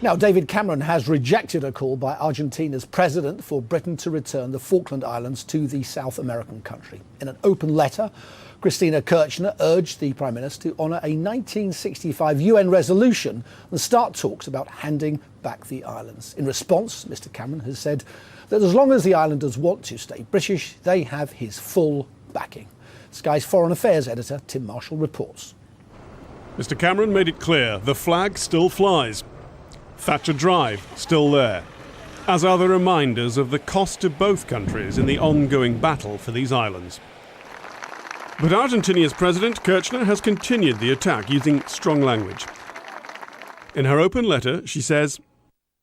Now, David Cameron has rejected a call by Argentina's president for Britain to return the Falkland Islands to the South American country. In an open letter, Cristina Kirchner urged the Prime Minister to honour a 1965 UN resolution and start talks about handing back the islands. In response, Mr Cameron has said that as long as the islanders want to stay British, they have his full backing. Sky's Foreign Affairs editor Tim Marshall reports. Mr Cameron made it clear the flag still flies. Thatcher Drive still there, as are the reminders of the cost to both countries in the ongoing battle for these islands. But Argentina's President Kirchner has continued the attack using strong language. In her open letter, she says,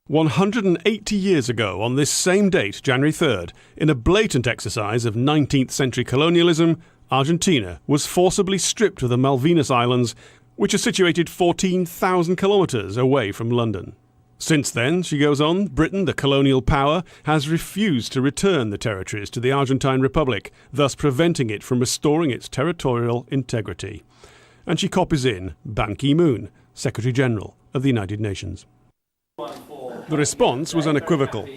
180 years ago, on this same date, January 3rd, in a blatant exercise of 19th century colonialism, Argentina was forcibly stripped of the Malvinas Islands, which are situated 14,000 kilometres away from London. Since then, she goes on, Britain, the colonial power, has refused to return the territories to the Argentine Republic, thus preventing it from restoring its territorial integrity. And she copies in Ban Ki-moon, Secretary General of the United Nations. The response was unequivocal.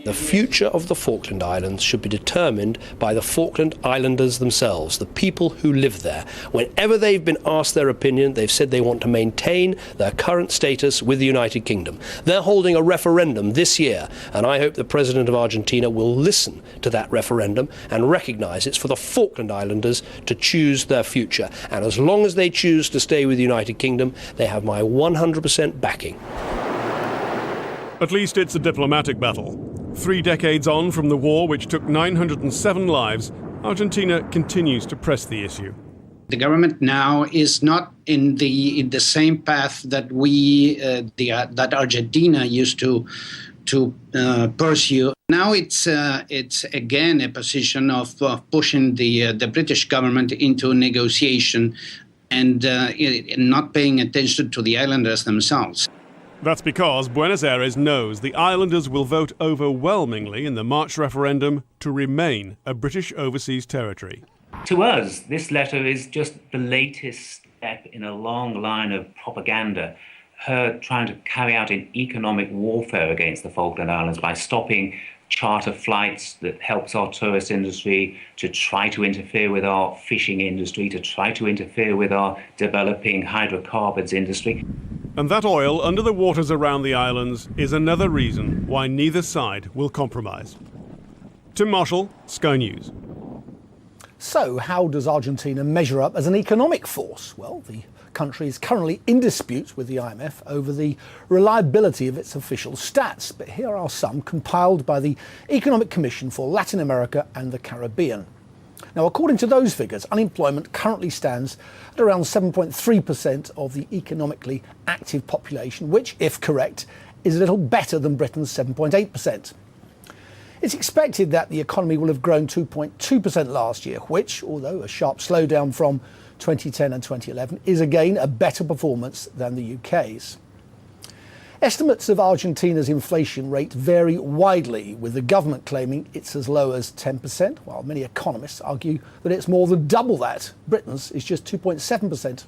The future of the Falkland Islands should be determined by the Falkland Islanders themselves, the people who live there. Whenever they've been asked their opinion, they've said they want to maintain their current status with the United Kingdom. They're holding a referendum this year, and I hope the President of Argentina will listen to that referendum and recognise it's for the Falkland Islanders to choose their future. And as long as they choose to stay with the United Kingdom, they have my 100% backing. At least it's a diplomatic battle. 3 decades on from the war, which took 907 lives, Argentina continues to press the issue. The government now is not in the same path that that Argentina used to pursue. Now it's again a position of pushing the British government into negotiation and not paying attention to the islanders themselves. That's because Buenos Aires knows the islanders will vote overwhelmingly in the March referendum to remain a British overseas territory. To us, this letter is just the latest step in a long line of propaganda, her trying to carry out an economic warfare against the Falkland Islands by stopping charter flights that helps our tourist industry, to try to interfere with our fishing industry, to try to interfere with our developing hydrocarbons industry. And that oil under the waters around the islands is another reason why neither side will compromise. Tim Marshall, Sky News. So, how does Argentina measure up as an economic force? Well, the country is currently in dispute with the IMF over the reliability of its official stats. But here are some compiled by the Economic Commission for Latin America and the Caribbean. Now, according to those figures, unemployment currently stands at around 7.3% of the economically active population, which, if correct, is a little better than Britain's 7.8%. It's expected that the economy will have grown 2.2% last year, which, although a sharp slowdown from 2010 and 2011, is again a better performance than the UK's. Estimates of Argentina's inflation rate vary widely, with the government claiming it's as low as 10%, while many economists argue that it's more than double that. Britain's is just 2.7%.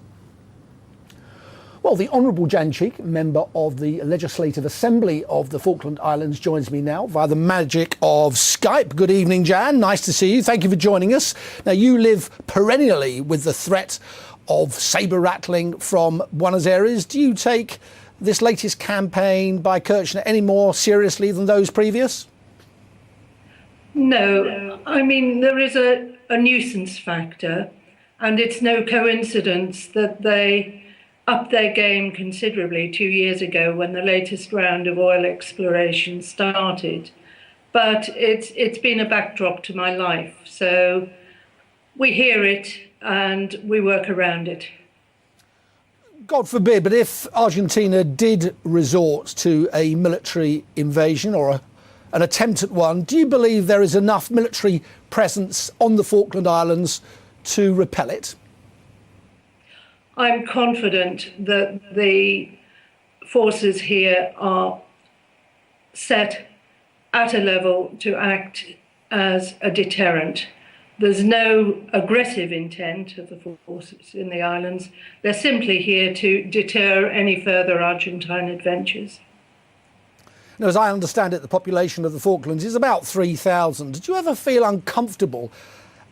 Well, the Honourable Jan Cheek, member of the Legislative Assembly of the Falkland Islands, joins me now via the magic of Skype. Good evening, Jan. Nice to see you. Thank you for joining us. Now, you live perennially with the threat of sabre rattling from Buenos Aires. Do you take this latest campaign by Kirchner any more seriously than those previous? No. I mean, there is a nuisance factor, and it's no coincidence that they upped their game considerably 2 years ago when the latest round of oil exploration started. But it's been a backdrop to my life, so we hear it and we work around it. God forbid, but if Argentina did resort to a military invasion or an attempt at one, do you believe there is enough military presence on the Falkland Islands to repel it? I'm confident that the forces here are set at a level to act as a deterrent. There's no aggressive intent of the forces in the islands. They're simply here to deter any further Argentine adventures. Now, as I understand it, the population of the Falklands is about 3,000. Did you ever feel uncomfortable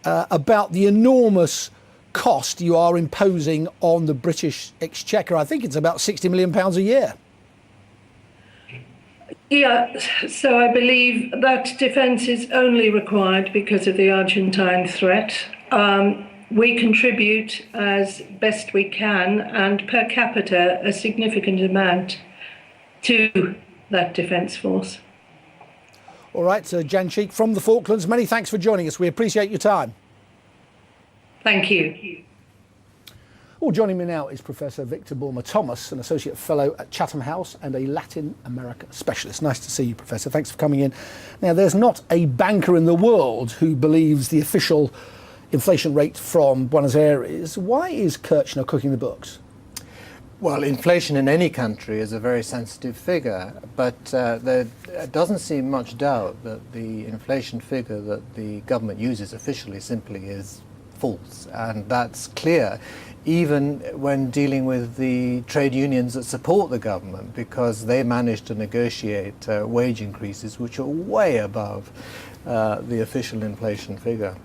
about the enormous cost you are imposing on the British Exchequer? I think it's about £60 million a year. Yeah, so I believe that defence is only required because of the Argentine threat. We contribute as best we can, and per capita a significant amount to that defence force. All right, Jan Cheek from the Falklands, many thanks for joining us. We appreciate your time. Thank you. Well, joining me now is Professor Victor Bulmer-Thomas, an Associate Fellow at Chatham House and a Latin America specialist. Nice to see you, Professor. Thanks for coming in. Now, there's not a banker in the world who believes the official inflation rate from Buenos Aires. Why is Kirchner cooking the books? Well, inflation in any country is a very sensitive figure, but there doesn't seem much doubt that the inflation figure that the government uses officially simply is false, and that's clear even when dealing with the trade unions that support the government, because they managed to negotiate wage increases which are way above the official inflation figure.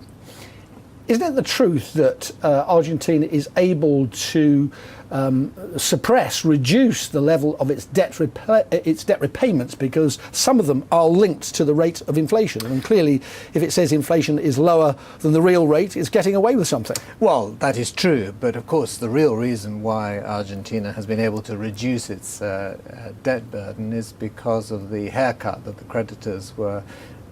Isn't it the truth that Argentina is able to reduce the level of its debt repayments because some of them are linked to the rate of inflation? And clearly, if it says inflation is lower than the real rate, it's getting away with something. Well, that is true, but of course the real reason why Argentina has been able to reduce its debt burden is because of the haircut that the creditors were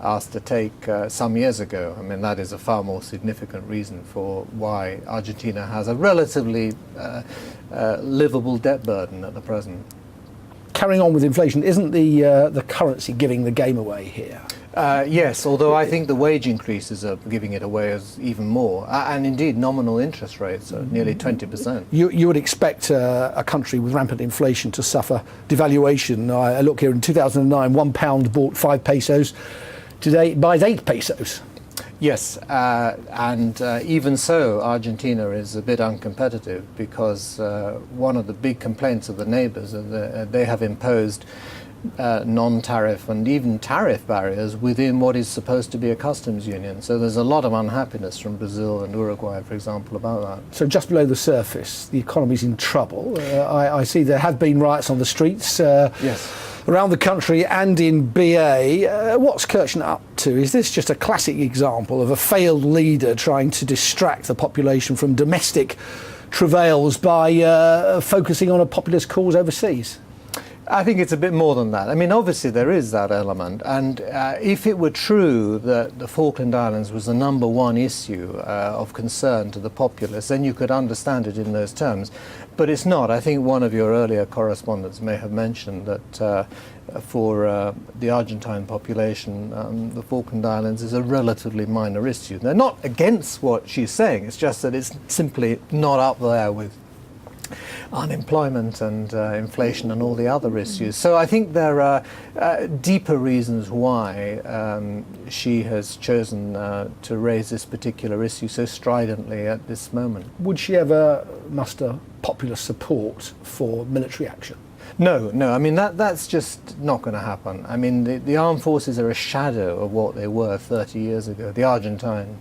asked to take some years ago. I mean, that is a far more significant reason for why Argentina has a relatively livable debt burden at the present. Carrying on with inflation, isn't the currency giving the game away here? Yes, although I think the wage increases are giving it away as even more, and indeed nominal interest rates are nearly 20%. You would expect a country with rampant inflation to suffer devaluation. I look here in 2009, £1 bought 5 pesos. Today it buys 8 pesos. Yes, and even so, Argentina is a bit uncompetitive because one of the big complaints of the neighbours is that they have imposed non-tariff and even tariff barriers within what is supposed to be a customs union. So there's a lot of unhappiness from Brazil and Uruguay, for example, about that. So just below the surface, the economy's in trouble. I see there have been riots on the streets. Yes. Around the country and in BA. What's Kirchner up to? Is this just a classic example of a failed leader trying to distract the population from domestic travails by focusing on a populist cause overseas? I think it's a bit more than that. I mean, obviously there is that element, and if it were true that the Falkland Islands was the number one issue of concern to the populace, then you could understand it in those terms. But it's not. I think one of your earlier correspondents may have mentioned that for the Argentine population, the Falkland Islands is a relatively minor issue. They're not against what she's saying, it's just that it's simply not up there with unemployment and inflation and all the other issues. So I think there are deeper reasons why she has chosen to raise this particular issue so stridently at this moment. Would she ever muster popular support for military action? No. I mean, that's just not going to happen. I mean, the armed forces are a shadow of what they were 30 years ago. The Argentine,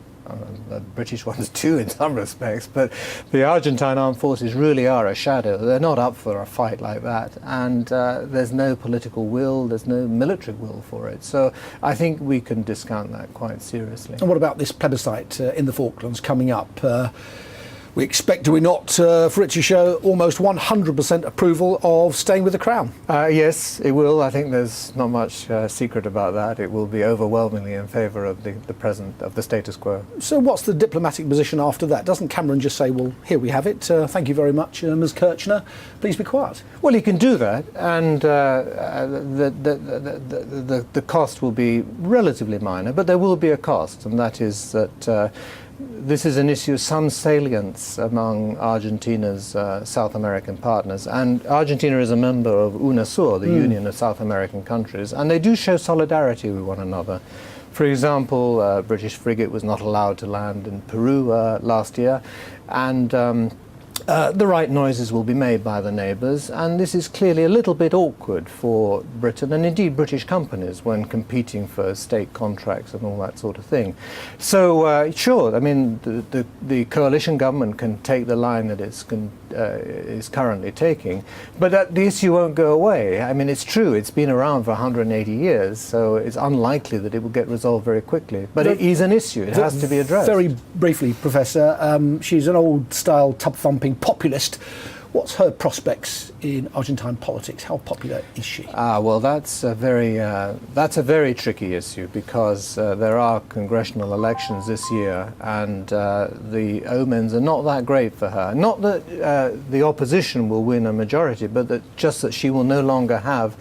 the British ones too in some respects, but the Argentine armed forces really are a shadow. They're not up for a fight like that, and there's no political will, there's no military will for it. So I think we can discount that quite seriously. And what about this plebiscite in the Falklands coming up? We expect, do we not, for it to show almost 100% approval of staying with the Crown? Yes, it will. I think there's not much secret about that. It will be overwhelmingly in favour of the status quo. So what's the diplomatic position after that? Doesn't Cameron just say, well, here we have it, thank you very much, Ms Kirchner, please be quiet? Well, he can do that, and the cost will be relatively minor, but there will be a cost, and that is that this is an issue of some salience among Argentina's South American partners. And Argentina is a member of UNASUR, the Union of South American Countries, and they do show solidarity with one another. For example, a British frigate was not allowed to land in Peru last year, and The right noises will be made by the neighbours, and this is clearly a little bit awkward for Britain and indeed British companies when competing for state contracts and all that sort of thing. So sure, I mean the coalition government can take the line that it's is currently taking, but the issue won't go away. I mean, it's true, it's been around for 180 years, so it's unlikely that it will get resolved very quickly. But it is an issue, it has to be addressed. Very briefly, Professor, she's an old-style tub-thumping populist. What's her prospects in Argentine politics? How popular is she? Well, that's a very tricky issue because there are congressional elections this year, and the omens are not that great for her. Not that the opposition will win a majority, but just that she will no longer have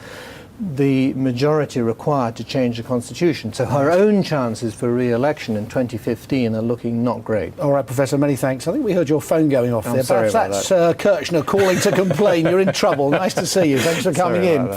the majority required to change the constitution. So her own chances for re-election in 2015 are looking not great. All right, Professor, many thanks. I think we heard your phone going off there. Sorry Perhaps about that's Kirchner calling to complain. You're in trouble. Nice to see you. Thanks for coming in.